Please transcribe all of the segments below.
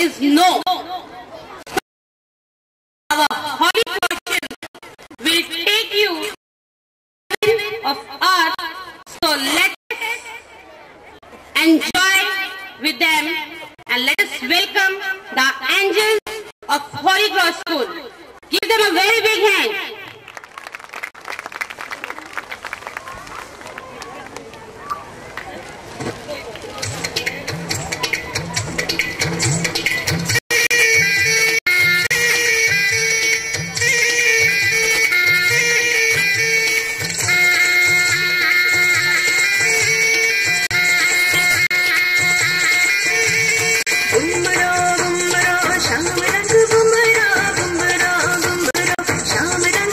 is no. Our holy portion will take you of art, so let's enjoy with them and let us welcome the angels of Holy Cross School. Give them a very big hand. Sham rang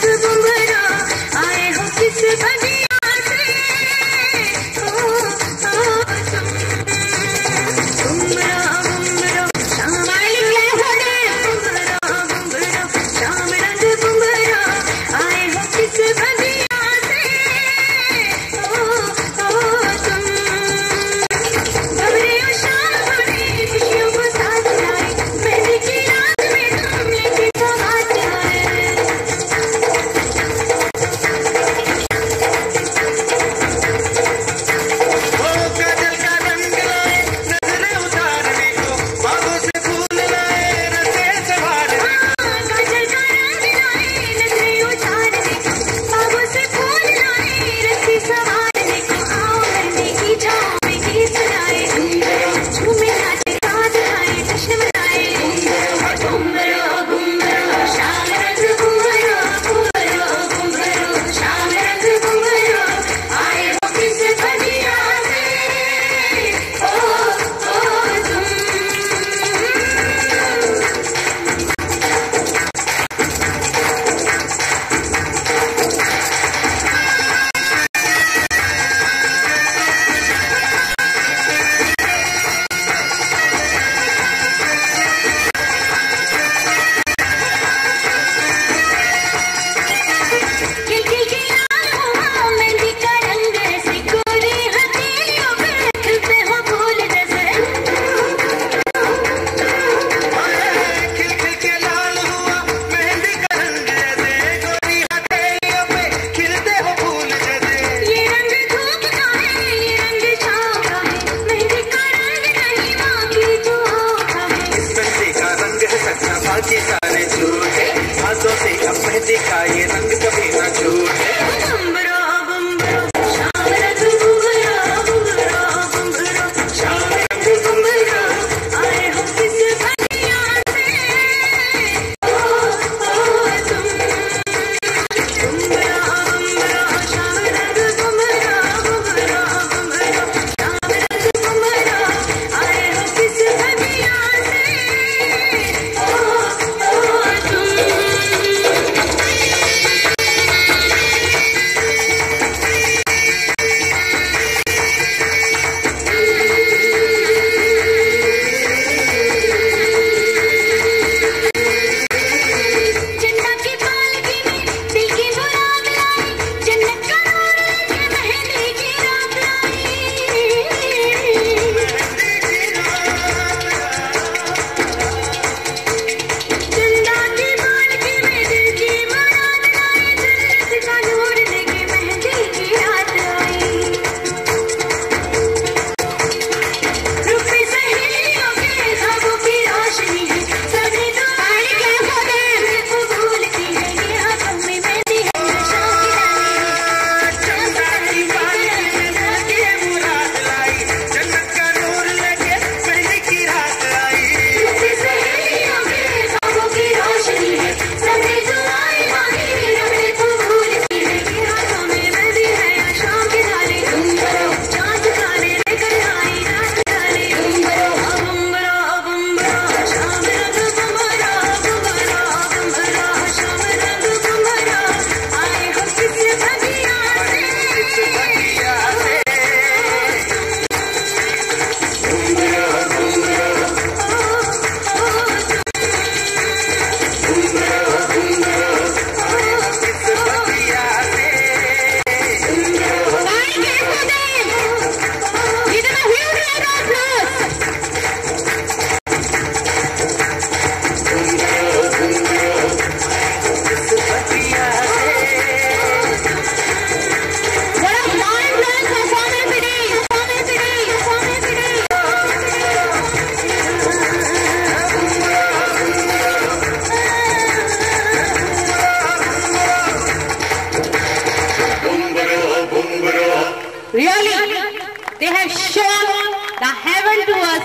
to us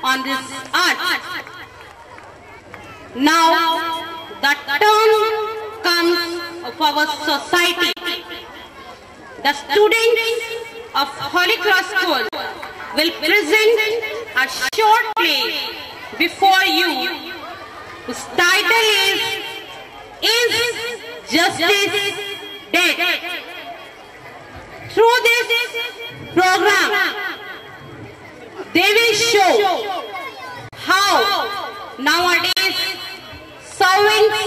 on this earth. Now the turn comes of our society. The students of Holy Cross School will present a short play before you, whose title is Justice Dead. Through this program, they will show how nowadays servants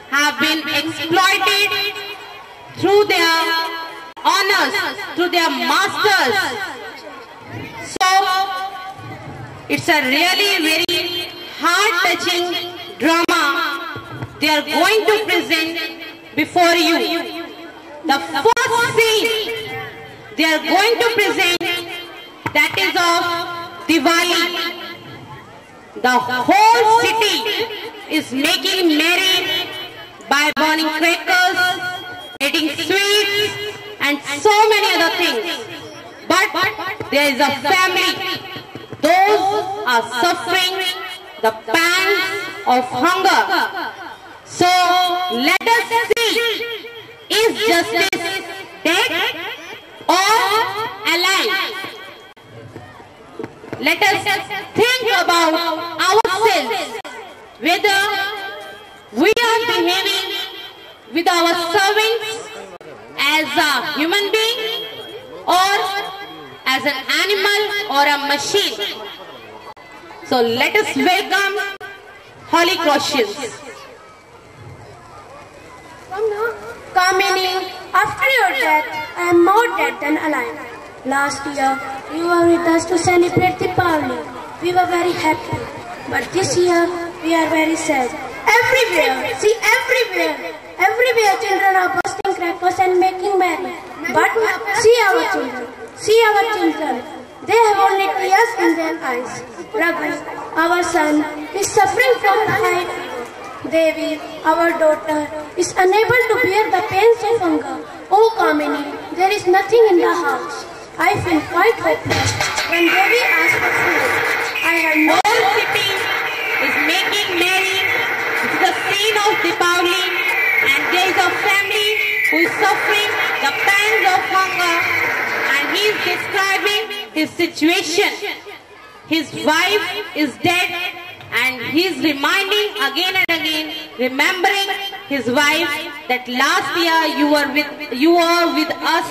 have been exploited through their honors, through their masters. So it's a really very heart-touching drama they are going to present before you. The first scene they are going to present, that is of Diwali. The whole city is making merry by burning crackers, eating sweets and so many other things. But there is a family. Those are suffering the pangs of hunger. So let us see, is justice dead or alive? Let us think about ourselves, whether we are behaving with our servants as a human being or as an animal or a machine. So let us welcome Holy Crossians. Kamini, after your death, I am more dead than alive. Last year, you were with us to celebrate Deepavali. We were very happy. But this year, we are very sad. Everywhere, see everywhere children are bursting crackers and making merry. But see our children. They have only tears in their eyes. Raghu, our son, is suffering from high fever. Devi, our daughter, is unable to bear the pains of hunger. Oh Kamini, there is nothing in the house. I feel quite hopeless when Devi asks for food. I have no city is making merry. This is the scene of Deepavali, and there is a family who is suffering the pangs of hunger, and he is describing his situation. His wife is dead, and he is reminding again and again, remembering his wife, that last year you were with us.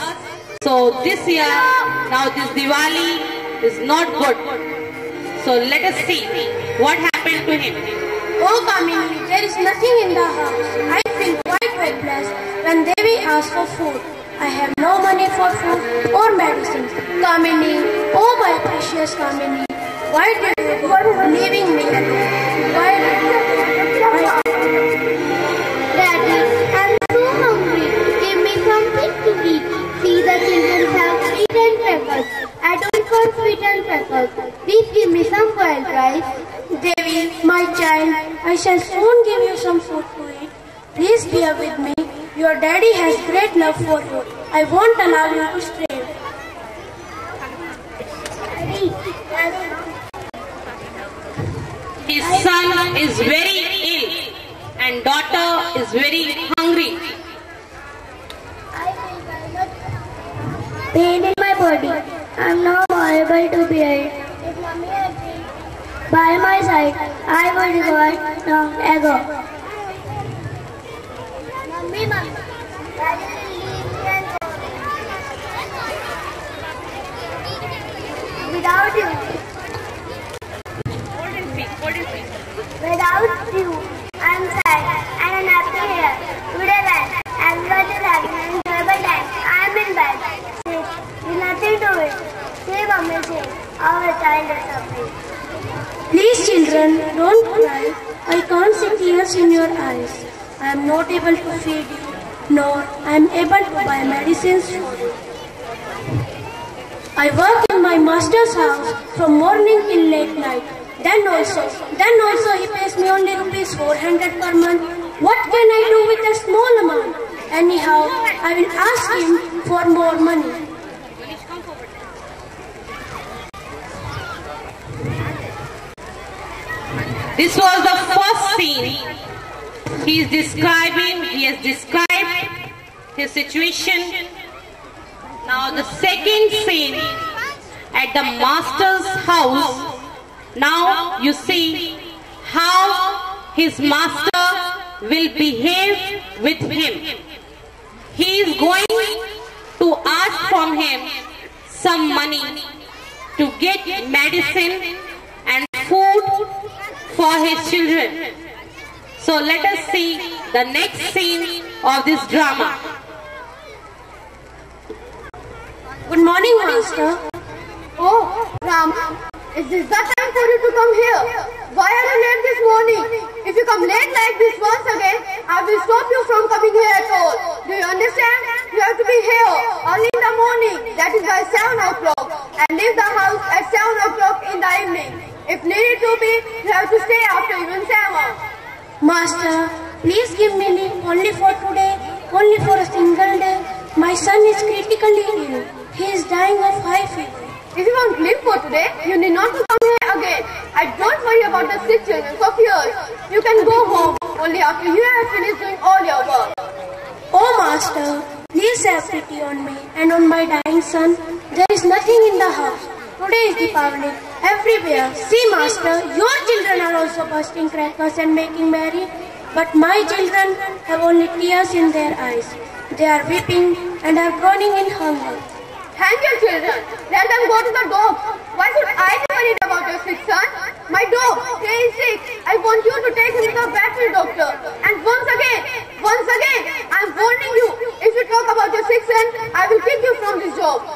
So this year, now this Diwali is not good. So let us see what happened to him. Oh Kamini, there is nothing in the house. I feel quite hopeless when Devi asks for food. I have no money for food or medicines. Kamini, oh my precious Kamini, why did you go leaving me alone? Why did you go? Daddy, I'm so hungry. Give me something to eat. See, the children have sweet and crackers. I don't want sweet and crackers. Please give me some boiled rice. Devi, my child, I shall soon give you some food to eat. Please bear with me. Your daddy has great love for you. I won't allow you to stray. His son is very ill and daughter is very hungry. Pain in my body. I'm not able to bear it. If mommy had been by my side, I would have gone long ago. Mommy, Daddy will leave me and go. Without you. Without you, I'm sad and unhappy here. Today then, everyone is having an enjoyable time. I'm in bed. There's nothing to it. See, Mommy, see, our child is suffering. Please children, don't cry. I can't see tears in your eyes. I am not able to feed you, nor I am able to buy medicines for you. I work in my master's house from morning till late night. Then also he pays me only rupees 400 per month. What can I do with a small amount? Anyhow, I will ask him for more money. This was the first scene. He has described his situation. Now the second scene at the master's house. Now you see how his master will behave with him. He is going to ask from him some money to get medicine and food for his children. So let us see the next scene of this drama. Good morning, Master. Oh, Ram, is this the time for you to come here? Why are you late this morning? If you come late like this once again, I will stop you from coming here at all. Do you understand? You have to be here early in the morning, that is by 7 o'clock, and leave the house at 7 o'clock in the evening. If needed to be, you have to stay after even 7. Master, please give me leave only for today, only for a single day. My son is critically ill. He is dying of high fever. If you want leave for today, you need not to come here again. I don't worry about the sick children of yours. You can go home only after you have finished doing all your work. Oh, Master, please have pity on me and on my dying son. There is nothing in the house. Today is Deepavali. Everywhere. See, Master, your children are also bursting crackers and making merry. But my children have only tears in their eyes. They are weeping and are groaning in hunger. Hang your children. Let them go to the dog. Why should I be worried about your sick son? My dog, he is sick. I want you to take him to the veterinary doctor. And once again, I am warning you. If you talk about your sick son, I will kick you from this job.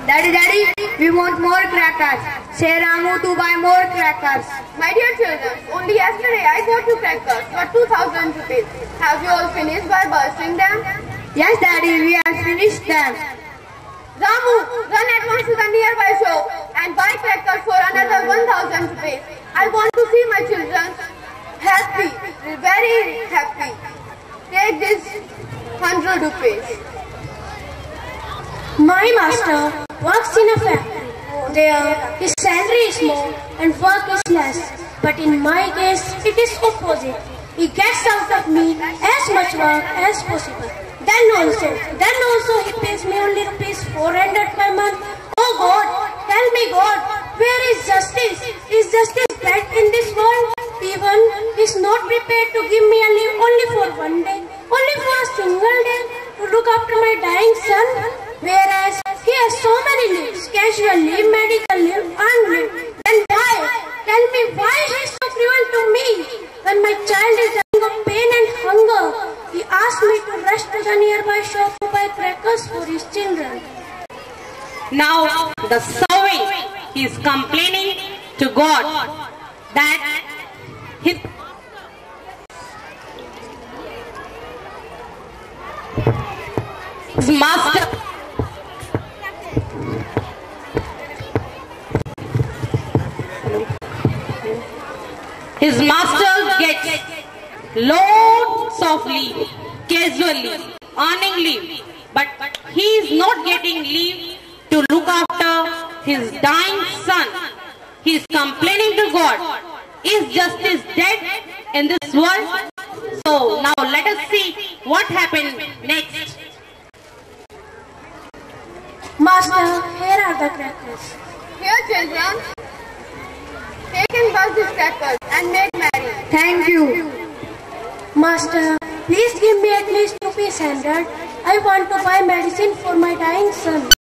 Daddy, we want more crackers. Say Ramu to buy more crackers. My dear children, only yesterday I bought you crackers for 2,000 rupees. Have you all finished by bursting them? Yes, Daddy, we have finished them. Ramu, run at once to the nearby shop and buy crackers for another 1,000 rupees. I want to see my children happy, very happy. Take this 100 rupees. My master works in a factory. There, his salary is more and work is less. But in my case, it is opposite. He gets out of me as much work as possible. Then also he pays me only rupees 400 per month. Oh God, tell me God, where is justice? Is justice dead in this world? Even he is not prepared to give me a leave only for one day, only for a single day to look after my dying son. Whereas he has so many leaves, casual leave, medical leave, earned leave. Then why? Tell me why he is so cruel to me? When my child is dying of pain and hunger, he asked me to rush to the nearby shop to buy crackers for his children. Now the servant, he is complaining to God that his master gets loads of leave, casual leave, earning leave, but he is not getting leave to look after his dying son. He is complaining to God. Is justice dead in this world? So now let us see what happened next. Master, here are the crackers. Here, children, take and bust these crackers and make merry. Thank you. Master, please give me at least 2 piece 100. I want to buy medicine for my dying son.